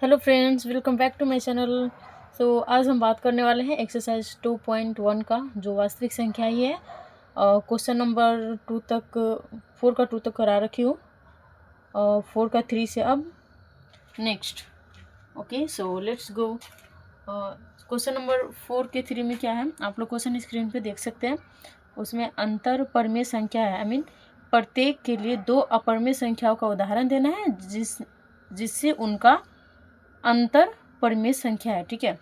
Hello friends, welcome back to my channel. आज हम बात करने वाले हैं एक्सरसाइज 2.1 का, जो वास्तविक संख्या ही है। क्वेश्चन नंबर 2 तक, 4 का 2 तक करा रखी हूँ, 4 का 3 से अब next. Okay, so let's go. Question number 4 के 3 में क्या है, आप लोग क्वेश्चन स्क्रीन पे देख सकते हैं। उसमें अंतर परमेय संख्या है, आई मीन प्रत्येक के लिए दो अपरमेय संख्याओं का उदाहरण देना है जिससे उनका अंतर परमेय संख्या है। ठीक है,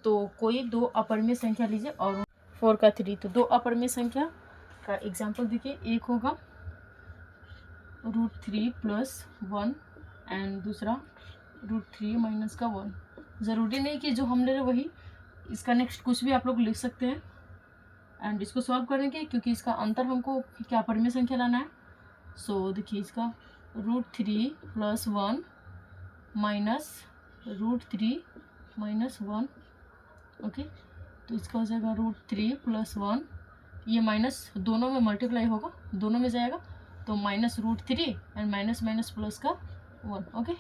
तो कोई दो अपरमेय संख्या लीजिए और 4 का 3, तो दो अपरमेय संख्या का एग्जाम्पल देखिए। एक होगा √3 + 1 एंड दूसरा √3 - 1। ज़रूरी नहीं कि जो हम ले रहे वही, इसका नेक्स्ट कुछ भी आप लोग लिख सकते हैं। एंड इसको सॉल्व करेंगे क्योंकि इसका अंतर हमको क्या परमेय संख्या लाना है। सो देखिए, इसका √3 + 1 - √3 - 1। ओके, तो इसका हो जाएगा √3 + 1। ये माइनस दोनों में मल्टीप्लाई होगा, दोनों में जाएगा, तो -√3 एंड माइनस माइनस प्लस का 1। ओके,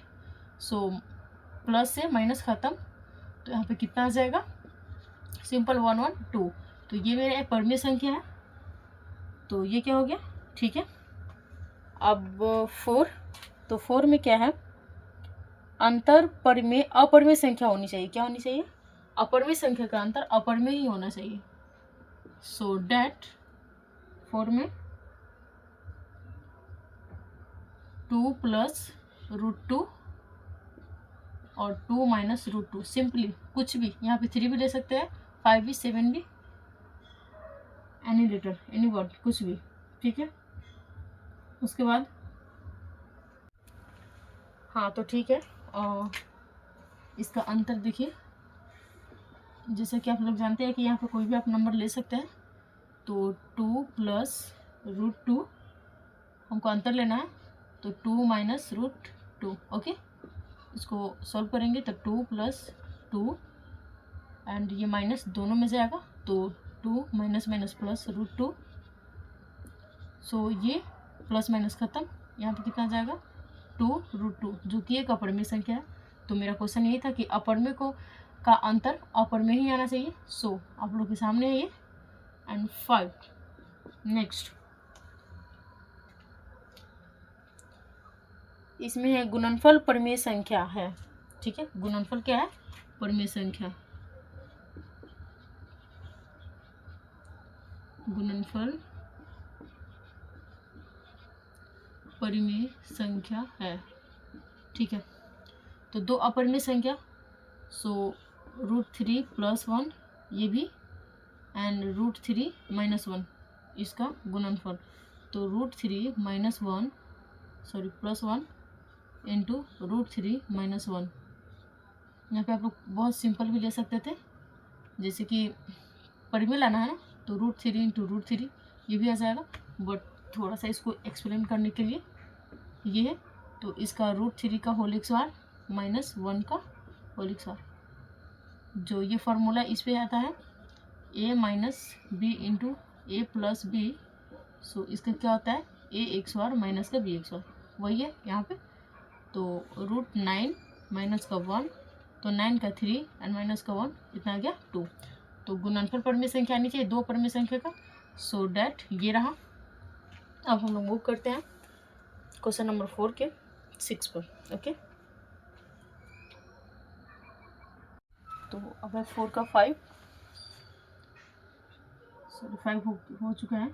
सो प्लस से माइनस ख़त्म, तो यहाँ पे कितना आ जाएगा, सिंपल 1 1 2। तो ये मेरा एक परमेय संख्या है, तो ये क्या हो गया। ठीक है, अब 4, तो 4 में क्या है, अंतर परमेय अपरमेय संख्या होनी चाहिए। क्या होनी चाहिए, अपरमेय संख्या का अंतर अपरमेय ही होना चाहिए। सो डैट 4 में 2 + √2 और 2 - √2। सिंपली कुछ भी, यहाँ पे 3 भी ले सकते हैं, 5 भी, 7 भी, एनी लेटर, एनी वर्ड, कुछ भी। ठीक है, उसके बाद हाँ, तो ठीक है, इसका अंतर देखिए। जैसा कि आप लोग जानते हैं कि यहाँ पे कोई भी आप नंबर ले सकते हैं, तो 2 + √2 हमको अंतर लेना है, तो 2 - √2। ओके, इसको सॉल्व करेंगे तो 2 + 2 एंड ये माइनस दोनों में से आएगा, तो 2 - +√2। सो ये प्लस माइनस ख़त्म, यहाँ पे कितना जाएगा, 2 √2, जो कि एक अपरमेय संख्या है। तो मेरा क्वेश्चन यही था कि अपरमेय को का अंतर अपरमेय ही आना चाहिए। सो आप लोग के सामने है ये। एंड 5 नेक्स्ट, इसमें है गुणनफल परमेय संख्या है। ठीक है, गुणनफल क्या है, परमेय संख्या। गुणनफल परिमेय संख्या है। ठीक है, तो दो अपरिमेय संख्या, सो √3 + 1 ये भी, एंड √3 - 1 इसका गुणनफल। तो √3 - 1 सॉरी +1 इंटू √3 - 1। यहाँ पे आप लोग बहुत सिंपल भी ले सकते थे, जैसे कि परिमेय लाना है ना, तो √3 इंटू √3 ये भी आ जाएगा। बट थोड़ा सा इसको एक्सप्लेन करने के लिए ये है, तो इसका √3 का होल स्क्वायर -1 का होल स्क्वायर, जो ये फार्मूला इस पे आता है, a - b into a + b। सो इसका क्या होता है, a² माइनस का b², वही है यहाँ पे। तो √9 माइनस का 1, तो 9 का 3 एंड माइनस का 1, इतना आ गया 2। तो गुणनफल परमेय संख्या आनी चाहिए दो परमेय संख्या का। सो डैट ये रहा। अब हम लोग मूव करते हैं क्वेश्चन नंबर 4 के 6 पर। ओके, तो अब है 4 का 5, सॉरी 5 हो चुका है।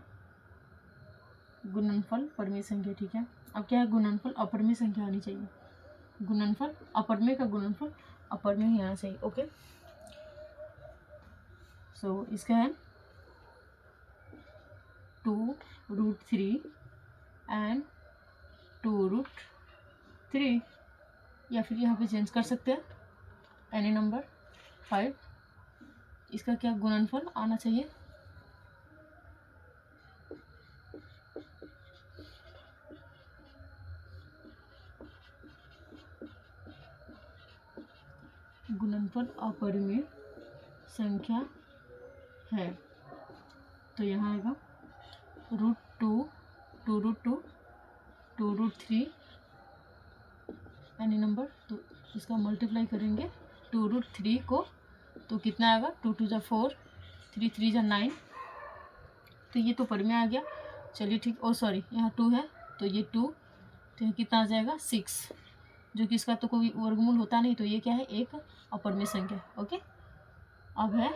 गुणनफल परमेय संख्या। ठीक है, अब क्या है, गुणनफल अपरमेय संख्या होनी चाहिए। गुणनफल अपरमेय का गुणनफल अपरमेय ही आना चाहिए। ओके, सो इसका है 2 √3 एंड 2 √3, या फिर यहाँ पे चेंज कर सकते हैं एनी नंबर 5। इसका क्या गुणनफल आना चाहिए, गुणनफल अपरिमेय संख्या है, तो यहाँ आएगा √2 2 √2 2 √3 एनी नंबर, तो इसका मल्टीप्लाई करेंगे 2√3 को, तो कितना आएगा, 2 2 4, 3 3 9, तो ये तो पर में आ गया। चलिए ठीक, ओ सॉरी यहाँ 2 है तो ये 2, तो ये कितना आ जाएगा 6, जो कि इसका तो कोई वर्गमूल होता नहीं, तो ये क्या है, एक अपर में संख्या। ओके, अब है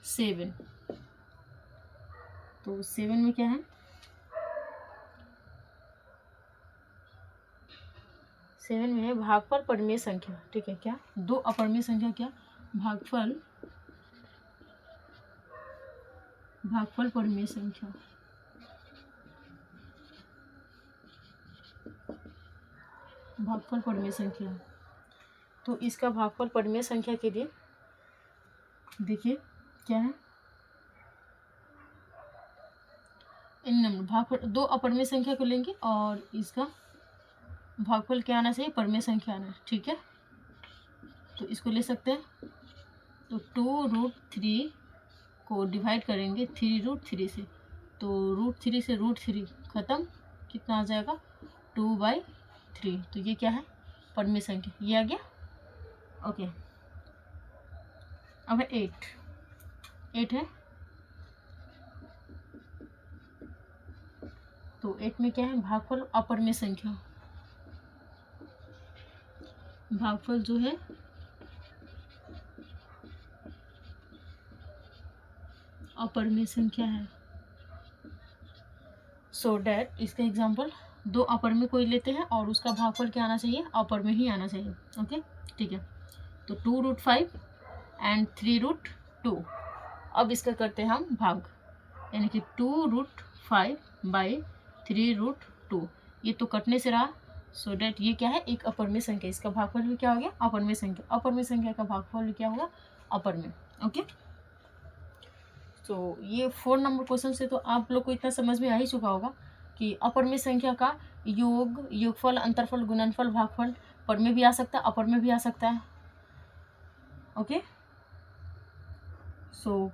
7, तो 7 में क्या है, 7 में है भागफल परिमेय संख्या। ठीक है, क्या दो अपरिमेय संख्या, क्या भागफल परिमेय संख्या। भागफल परिमेय संख्या, तो इसका भागफल परिमेय संख्या के लिए देखिए क्या है, इन नंबर भागफल दो अपरिमेय संख्या को लेंगे और इसका भागफल क्या आना चाहिए, परिमेय संख्या आना। ठीक है, तो इसको ले सकते हैं, तो 2√3 को डिवाइड करेंगे 3√3 से, तो √3 से √3 खत्म, कितना आ जाएगा 2/3, तो ये क्या है, परिमेय संख्या, ये आ गया। ओके, अब है 8 है, तो 8 में क्या है, भागफल अपरिमेय संख्या। भागफल जो है अपरिमेय संख्या है। सो डैट इसका एग्जाम्पल, दो अपरिमेय कोई लेते हैं और उसका भागफल क्या आना चाहिए, अपरिमेय ही आना चाहिए। ओके, ठीक है, तो 2√5 एंड 3√2। अब इसका करते हैं हम भाग, यानी कि 2√5/3√2, ये तो कटने से रहा, सो डैट ये क्या है, एक अपरिमेय संख्या, इसका भागफल भी क्या हो गया, अपरिमेय संख्या। अपरिमेय संख्या का भागफल भी क्या होगा, अपरिमेय। ओके, तो ये 4 नंबर क्वेश्चन से तो आप लोग को इतना समझ में आ ही चुका होगा कि अपरिमेय संख्या का योग, योगफल, अंतरफल, गुणनफल, भागफल परिमेय भी आ सकता है, अपरिमेय भी आ सकता है। ओके, सो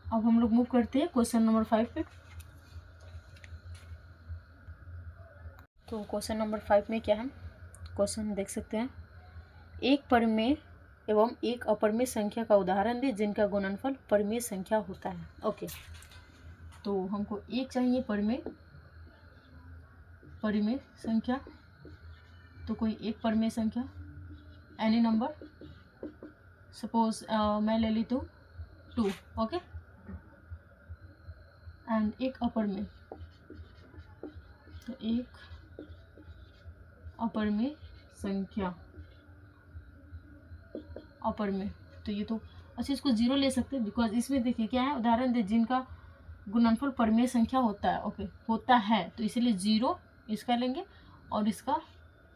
अब हम लोग मूव करते हैं क्वेश्चन नंबर 5 पे। तो क्वेश्चन नंबर 5 में क्या है, क्वेश्चन देख सकते हैं, एक परिमेय एवं एक अपरिमेय संख्या का उदाहरण दे जिनका गुणनफल परिमेय संख्या होता है। ओके, तो हमको एक चाहिए परिमेय संख्या, तो कोई एक परिमेय संख्या, एनी नंबर, सपोज मैं ले ली तो 2। ओके, एंड एक अपरिमेय, तो एक अपरिमेय संख्या, अपरिमेय, तो ये तो अच्छा, इसको 0 ले सकते हैं, बिकॉज इसमें देखिए क्या है, उदाहरण दे जिनका गुणनफल परिमेय संख्या होता है। ओके, होता है, तो इसीलिए 0 इसका लेंगे और इसका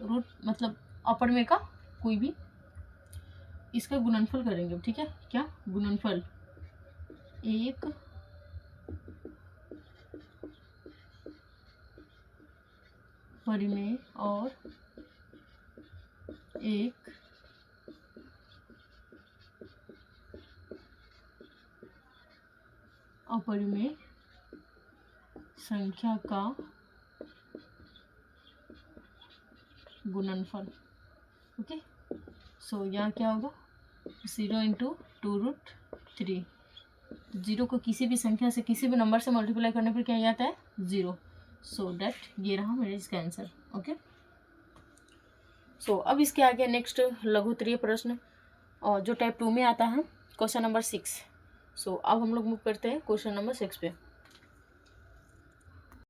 रूट मतलब अपरिमेय का कोई भी इसका गुणनफल करेंगे। ठीक है, क्या गुणनफल, एक परिमेय और एक अपरिमेय संख्या का गुणनफल। ओके, सो यहाँ क्या होगा, 0 × 2√3, 0 को किसी भी संख्या से, किसी भी नंबर से मल्टीप्लाई करने पर क्या आता है, 0, सो डैट ये रहा मेरे इसका आंसर। ओके, सो अब इसके आगे नेक्स्ट लघुत्तरीय प्रश्न, और जो टाइप 2 में आता है, क्वेश्चन नंबर 6। सो अब हम लोग मूव करते हैं क्वेश्चन नंबर 6 पे।